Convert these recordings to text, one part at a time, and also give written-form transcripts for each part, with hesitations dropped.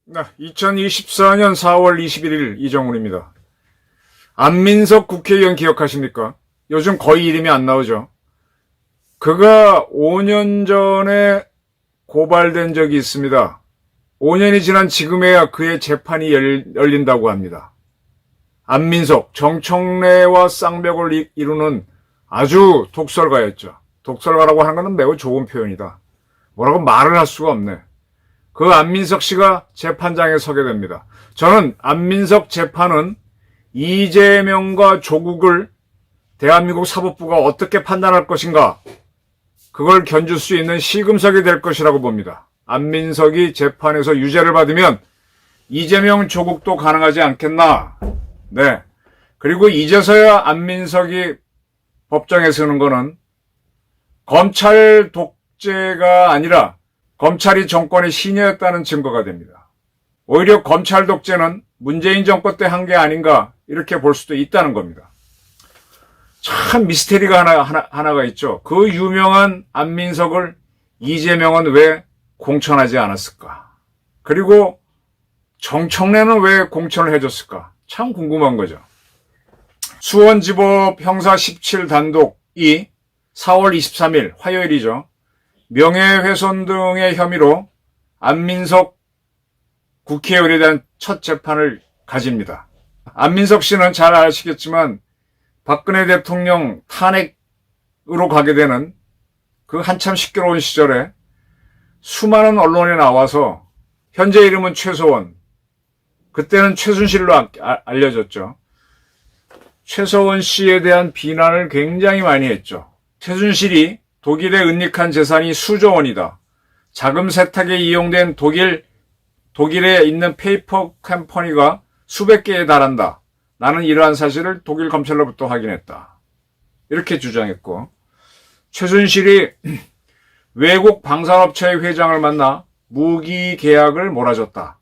네, 2024년 4월 21일 이정훈입니다. 안민석 국회의원 기억하십니까? 요즘 거의 이름이 안 나오죠. 그가 5년 전에 고발된 적이 있습니다. 5년이 지난 지금에야 그의 재판이 열린다고 합니다. 안민석, 정청래와 쌍벽을 이루는 아주 독설가였죠. 독설가라고 하는 것은 매우 좋은 표현이다. 뭐라고 말을 할 수가 없네. 그 안민석 씨가 재판장에 서게 됩니다. 저는 안민석 재판은 이재명과 조국을 대한민국 사법부가 어떻게 판단할 것인가, 그걸 견줄 수 있는 시금석이 될 것이라고 봅니다. 안민석이 재판에서 유죄를 받으면 이재명, 조국도 가능하지 않겠나. 네. 그리고 이제서야 안민석이 법정에 서는 거는 검찰 독재가 아니라 검찰이 정권의 신여였다는 증거가 됩니다. 오히려 검찰 독재는 문재인 정권 때 한 게 아닌가, 이렇게 볼 수도 있다는 겁니다. 참 미스테리가 하나가 있죠. 그 유명한 안민석을 이재명은 왜 공천하지 않았을까? 그리고 정청래는 왜 공천을 해줬을까? 참 궁금한 거죠. 수원지법 형사 17 단독이 4월 23일 화요일이죠. 명예훼손 등의 혐의로 안민석 국회의원에 대한 첫 재판을 가집니다. 안민석 씨는 잘 아시겠지만 박근혜 대통령 탄핵으로 가게 되는 그 한참 시끄러운 시절에 수많은 언론에 나와서 현재 이름은 최서원, 그때는 최순실로 알려졌죠. 최서원 씨에 대한 비난을 굉장히 많이 했죠. 최순실이 독일에 은닉한 재산이 수조 원이다. 자금 세탁에 이용된 독일에 있는 페이퍼 컴퍼니가 수백 개에 달한다. 나는 이러한 사실을 독일 검찰로부터 확인했다. 이렇게 주장했고, 최순실이 외국 방산업체의 회장을 만나 무기 계약을 몰아줬다.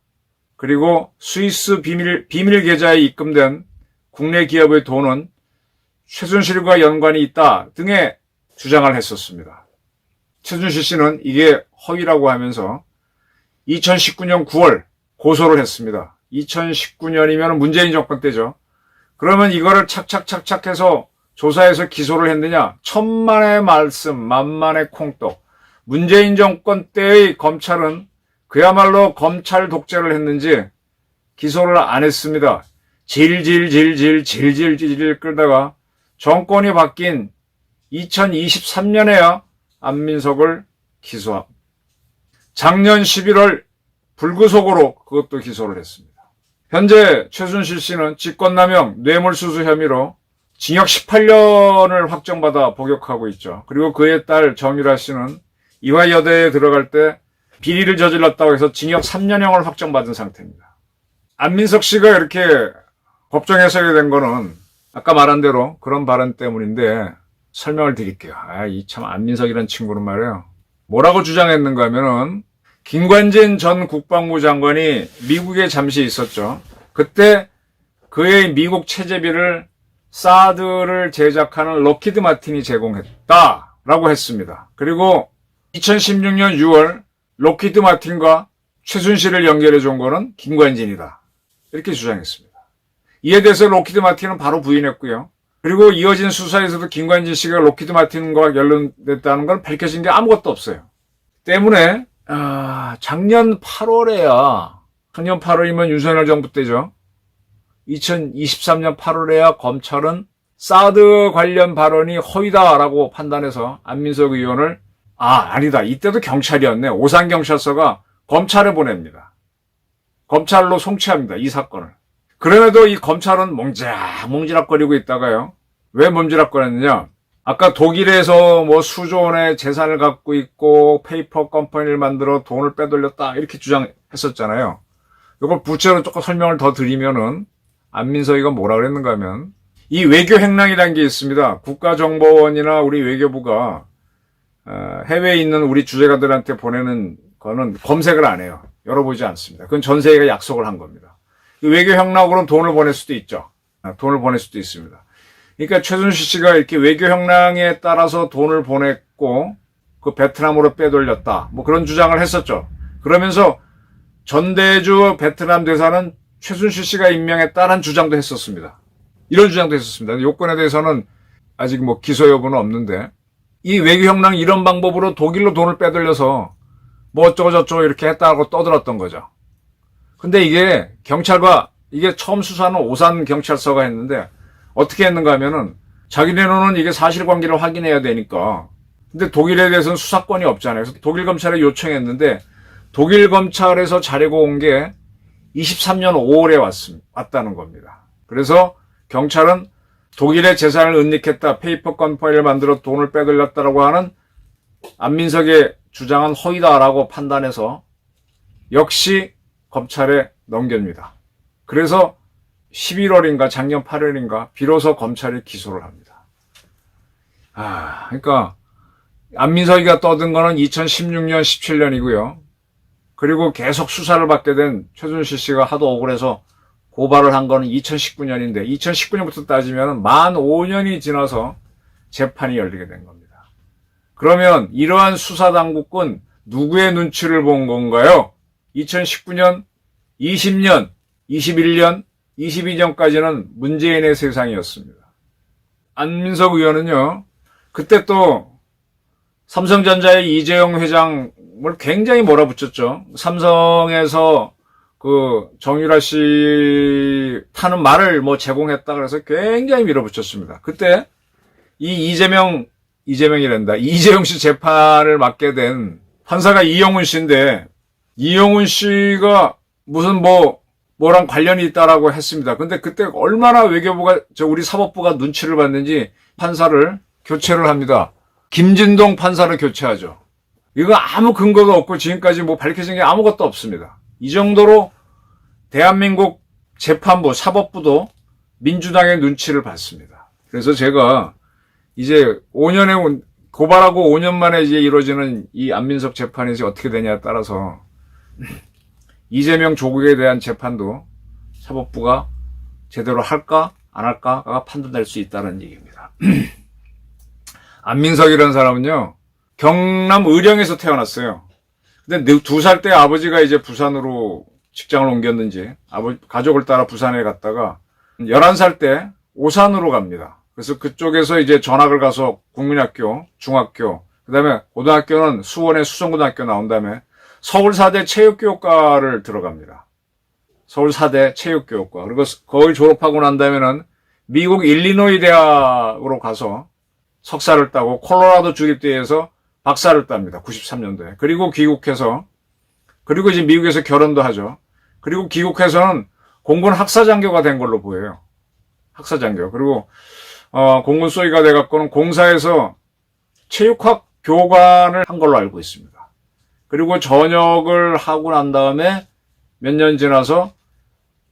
그리고 스위스 비밀 계좌에 입금된 국내 기업의 돈은 최순실과 연관이 있다 등의 주장을 했었습니다. 최순실 씨는 이게 허위라고 하면서 2019년 9월 고소를 했습니다. 2019년이면 문재인 정권 때죠. 그러면 이거를 착착착착 해서 조사해서 기소를 했느냐? 천만의 말씀, 만만의 콩떡. 문재인 정권 때의 검찰은 그야말로 검찰 독재를 했는지 기소를 안 했습니다. 질질 끌다가 정권이 바뀐 2023년에야 안민석을 기소합니다. 작년 11월 불구속으로 그것도 기소를 했습니다. 현재 최순실 씨는 직권남용, 뇌물수수 혐의로 징역 18년을 확정받아 복역하고 있죠. 그리고 그의 딸 정유라 씨는 이화여대에 들어갈 때 비리를 저질렀다고 해서 징역 3년형을 확정받은 상태입니다. 안민석 씨가 이렇게 법정에 서게 된 거는 아까 말한 대로 그런 발언 때문인데 설명을 드릴게요. 이 참 안민석이라는 친구는 말이에요. 뭐라고 주장했는가 하면은 김관진 전 국방부 장관이 미국에 잠시 있었죠. 그때 그의 미국 체제비를 사드를 제작하는 록히드 마틴이 제공했다라고 했습니다. 그리고 2016년 6월 록히드 마틴과 최순실을 연결해 준 거는 김관진이다. 이렇게 주장했습니다. 이에 대해서 록히드 마틴은 바로 부인했고요. 그리고 이어진 수사에서도 김관진 씨가 록히드 마틴과 연루됐다는 건 밝혀진 게 아무것도 없어요. 때문에 작년 8월에야, 작년 8월이면 윤석열 정부 때죠. 2023년 8월에야 검찰은 사드 관련 발언이 허위다라고 판단해서 안민석 의원을 아니다. 이때도 경찰이었네. 오산경찰서가 검찰에 보냅니다. 검찰로 송치합니다. 이 사건을. 그럼에도 이 검찰은 몽지락거리고 있다가요. 왜 몽지락거렸느냐? 아까 독일에서 뭐 수조 원의 재산을 갖고 있고 페이퍼 컴퍼니를 만들어 돈을 빼돌렸다 이렇게 주장했었잖아요. 이걸 부채로 조금 설명을 더 드리면은 안민석이가 뭐라 그랬는가 하면 이 외교 행랑이라는 게 있습니다. 국가정보원이나 우리 외교부가 해외에 있는 우리 주재가들한테 보내는 거는 검색을 안 해요. 열어보지 않습니다. 그건 전 세계가 약속을 한 겁니다. 외교 행락으로는 돈을 보낼 수도 있죠. 돈을 보낼 수도 있습니다. 그러니까 최순실 씨가 이렇게 외교 형량에 따라서 돈을 보냈고 그 베트남으로 빼돌렸다. 뭐 그런 주장을 했었죠. 그러면서 전대주 베트남 대사는 최순실 씨가 임명했다는 주장도 했었습니다. 이런 주장도 했었습니다. 요건에 대해서는 아직 뭐 기소 여부는 없는데 이 외교 형량 이런 방법으로 독일로 돈을 빼돌려서 뭐 어쩌고저쩌고 이렇게 했다고 떠들었던 거죠. 근데 이게 경찰과 이게 처음 수사는 오산 경찰서가 했는데 어떻게 했는가 하면은 자기네는 이게 사실관계를 확인해야 되니까 근데 독일에 대해서는 수사권이 없잖아요. 그래서 독일 검찰에 요청했는데 독일 검찰에서 자료가 온 게 23년 5월에 왔다는 겁니다. 그래서 경찰은 독일의 재산을 은닉했다, 페이퍼 건파일을 만들어 돈을 빼돌렸다라고 하는 안민석의 주장은 허위다라고 판단해서 역시 검찰에 넘깁니다. 그래서 11월인가 작년 8월인가 비로소 검찰이 기소를 합니다. 그러니까 안민석이가 떠든 거는 2016년, 17년이고요. 그리고 계속 수사를 받게 된 최순실 씨가 하도 억울해서 고발을 한 거는 2019년인데 2019년부터 따지면 만 5년이 지나서 재판이 열리게 된 겁니다. 그러면 이러한 수사당국은 누구의 눈치를 본 건가요? 2019년, 20년, 21년, 22년까지는 문재인의 세상이었습니다. 안민석 의원은요, 그때 또 삼성전자의 이재용 회장을 굉장히 몰아붙였죠. 삼성에서 그 정유라 씨 타는 말을 뭐 제공했다 그래서 굉장히 밀어붙였습니다. 그때 이 이재용 씨 재판을 맡게 된 판사가 이영훈 씨인데 이영훈 씨가 무슨 뭐랑 관련이 있다라고 했습니다. 근데 그때 얼마나 외교부가 우리 사법부가 눈치를 봤는지 판사를 교체를 합니다. 김진동 판사를 교체하죠. 이거 아무 근거가 없고 지금까지 뭐 밝혀진 게 아무것도 없습니다. 이 정도로 대한민국 재판부, 사법부도 민주당의 눈치를 봤습니다. 그래서 제가 이제 5년에 고발하고 5년 만에 이제 이루어지는 이 안민석 재판이 이제 어떻게 되냐에 따라서 이재명 조국에 대한 재판도 사법부가 제대로 할까 안 할까가 판단될 수 있다는 얘기입니다. 안민석이라는 사람은요, 경남 의령에서 태어났어요. 근데 2살 때 아버지가 이제 부산으로 직장을 옮겼는지 가족을 따라 부산에 갔다가 11살 때 오산으로 갑니다. 그래서 그쪽에서 이제 전학을 가서 국민학교, 중학교, 그 다음에 고등학교는 수원의 수성고등학교 나온 다음에 서울사대 체육교육과를 들어갑니다. 서울사대 체육교육과. 그리고 거의 졸업하고 난 다음에는 미국 일리노이 대학으로 가서 석사를 따고 콜로라도 주립대에서 박사를 땁니다. 93년도에. 그리고 귀국해서 그리고 이제 미국에서 결혼도 하죠. 그리고 귀국해서는 공군 학사장교가 된 걸로 보여요. 학사장교. 그리고 공군 소위가 돼갖고는 공사에서 체육학 교관을 한 걸로 알고 있습니다. 그리고 전역을 하고 난 다음에 몇 년 지나서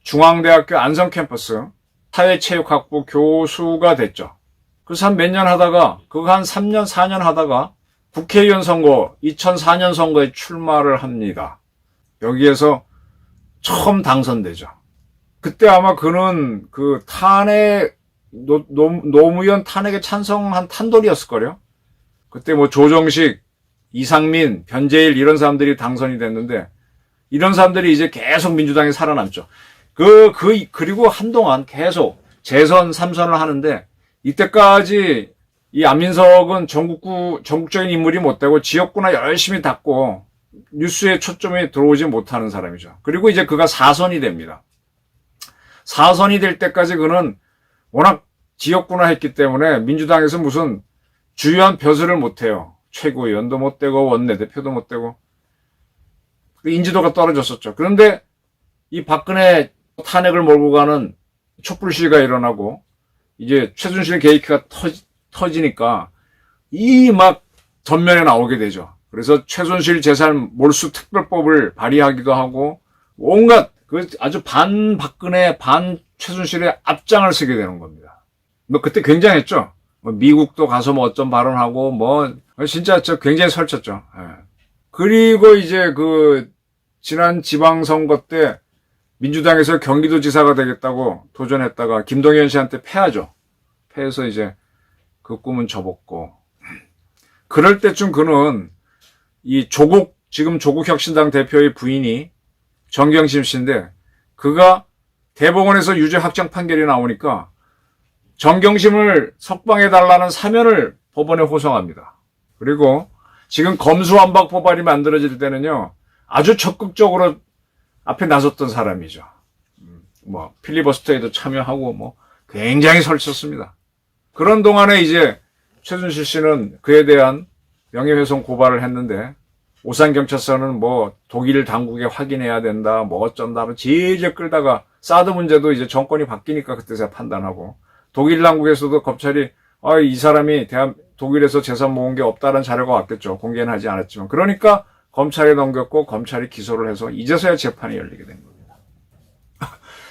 중앙대학교 안성캠퍼스 사회체육학부 교수가 됐죠. 그래서 한 몇 년 하다가 그거 한 3년, 4년 하다가 국회의원 선거 2004년 선거에 출마를 합니다. 여기에서 처음 당선되죠. 그때 아마 그는 그 탄핵 노무현 탄핵에 찬성한 탄돌이었을걸요. 그때 뭐 조정식, 이상민, 변재일 이런 사람들이 당선이 됐는데 이런 사람들이 이제 계속 민주당에 살아남죠. 그리고 한동안 계속 재선 3선을 하는데 이때까지 이 안민석은 전국적인 인물이 못 되고 지역구나 열심히 닦고 뉴스에 초점이 들어오지 못하는 사람이죠. 그리고 이제 그가 4선이 됩니다. 4선이 될 때까지 그는 워낙 지역구나 했기 때문에 민주당에서 무슨 주요한 벼슬을 못 해요. 최고위원도 못 되고 원내대표도 못 되고 인지도가 떨어졌었죠. 그런데 이 박근혜 탄핵을 몰고 가는 촛불 시위가 일어나고 이제 최순실 게이트가 터지니까 이 막 전면에 나오게 되죠. 그래서 최순실 재산 몰수 특별법을 발의하기도 하고 온갖 그 아주 반 박근혜 반 최순실의 앞장을 서게 되는 겁니다. 뭐 그때 굉장했죠. 미국도 가서 뭐 어떤 발언하고 뭐 진짜 굉장히 설쳤죠. 예. 그리고 이제 그 지난 지방선거 때 민주당에서 경기도지사가 되겠다고 도전했다가 김동연 씨한테 패하죠. 패해서 이제 그 꿈은 접었고, 그럴 때쯤 그는 이 지금 조국혁신당 대표의 부인이 정경심 씨인데, 그가 대법원에서 유죄 확정 판결이 나오니까 정경심을 석방해달라는 사면을 법원에 호송합니다. 그리고 지금 검수완박 법안이 만들어질 때는요, 아주 적극적으로 앞에 나섰던 사람이죠. 필리버스터에도 참여하고 굉장히 설쳤습니다. 그런 동안에 이제 최순실 씨는 그에 대한 명예훼손 고발을 했는데, 오산경찰서는 독일 당국에 확인해야 된다, 어쩐다, 질질 끌다가 사드 문제도 이제 정권이 바뀌니까 그때서야 판단하고, 독일 당국에서도 검찰이 이 사람이 독일에서 재산 모은 게 없다는 자료가 왔겠죠. 공개는 하지 않았지만. 그러니까 검찰에 넘겼고 검찰이 기소를 해서 이제서야 재판이 열리게 된 겁니다.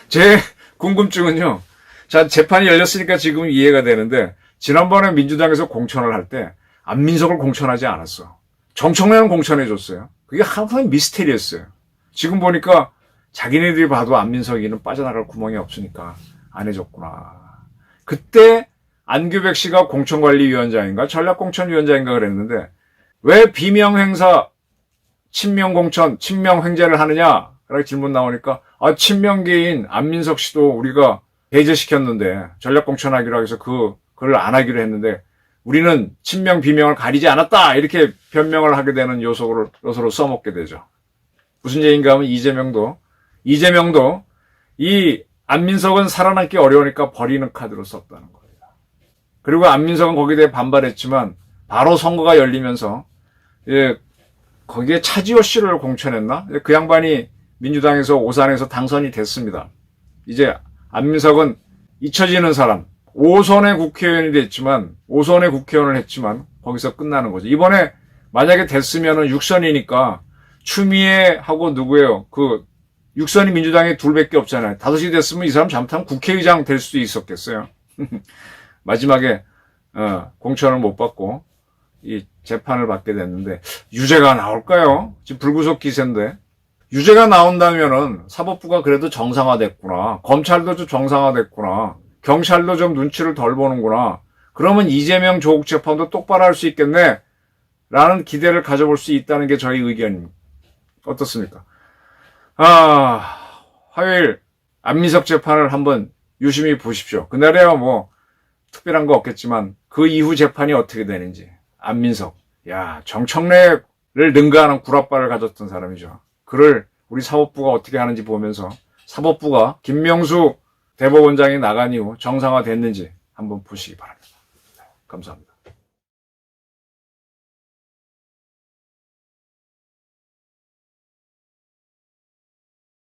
제 궁금증은요. 자, 재판이 열렸으니까 지금 이해가 되는데, 지난번에 민주당에서 공천을 할 때 안민석을 공천하지 않았어. 정청래는 공천해줬어요. 그게 한번 미스테리였어요. 지금 보니까 자기네들이 봐도 안민석이는 빠져나갈 구멍이 없으니까 안 해줬구나. 그때 안규백 씨가 공천관리위원장인가 전략공천위원장인가 그랬는데, 왜 비명행사 친명공천, 친명횡재를 하느냐? 라고 질문 나오니까, 친명계인 안민석 씨도 우리가 배제시켰는데, 전략공천하기로 해서 그걸 안 하기로 했는데, 우리는 친명, 비명을 가리지 않았다! 이렇게 변명을 하게 되는 요소로 써먹게 되죠. 무슨 얘기인가 하면 이재명도 이 안민석은 살아남기 어려우니까 버리는 카드로 썼다는 겁니다. 그리고 안민석은 거기에 대해 반발했지만, 바로 선거가 열리면서, 거기에 차지호 씨를 공천했나? 그 양반이 민주당에서 오산에서 당선이 됐습니다. 이제 안민석은 잊혀지는 사람, 5선의 국회의원을 했지만 거기서 끝나는 거죠. 이번에 만약에 됐으면은 6선이니까 추미애하고 누구예요? 6선이 민주당에 둘밖에 없잖아요. 5이 됐으면 이 사람 잘못하면 국회의장 될 수도 있었겠어요. 마지막에 공천을 못 받고 이 재판을 받게 됐는데, 유죄가 나올까요? 지금 불구속 기세인데, 유죄가 나온다면은 사법부가 그래도 정상화됐구나, 검찰도 좀 정상화됐구나, 경찰도 좀 눈치를 덜 보는구나, 그러면 이재명 조국 재판도 똑바로 할 수 있겠네 라는 기대를 가져볼 수 있다는 게 저희 의견입니다. 어떻습니까? 화요일 안민석 재판을 한번 유심히 보십시오. 그날에야 특별한 거 없겠지만 그 이후 재판이 어떻게 되는지. 안민석, 정청래를 능가하는 구라빠를 가졌던 사람이죠. 그를 우리 사법부가 어떻게 하는지 보면서, 사법부가 김명수 대법원장이 나간 이후 정상화됐는지 한번 보시기 바랍니다. 감사합니다.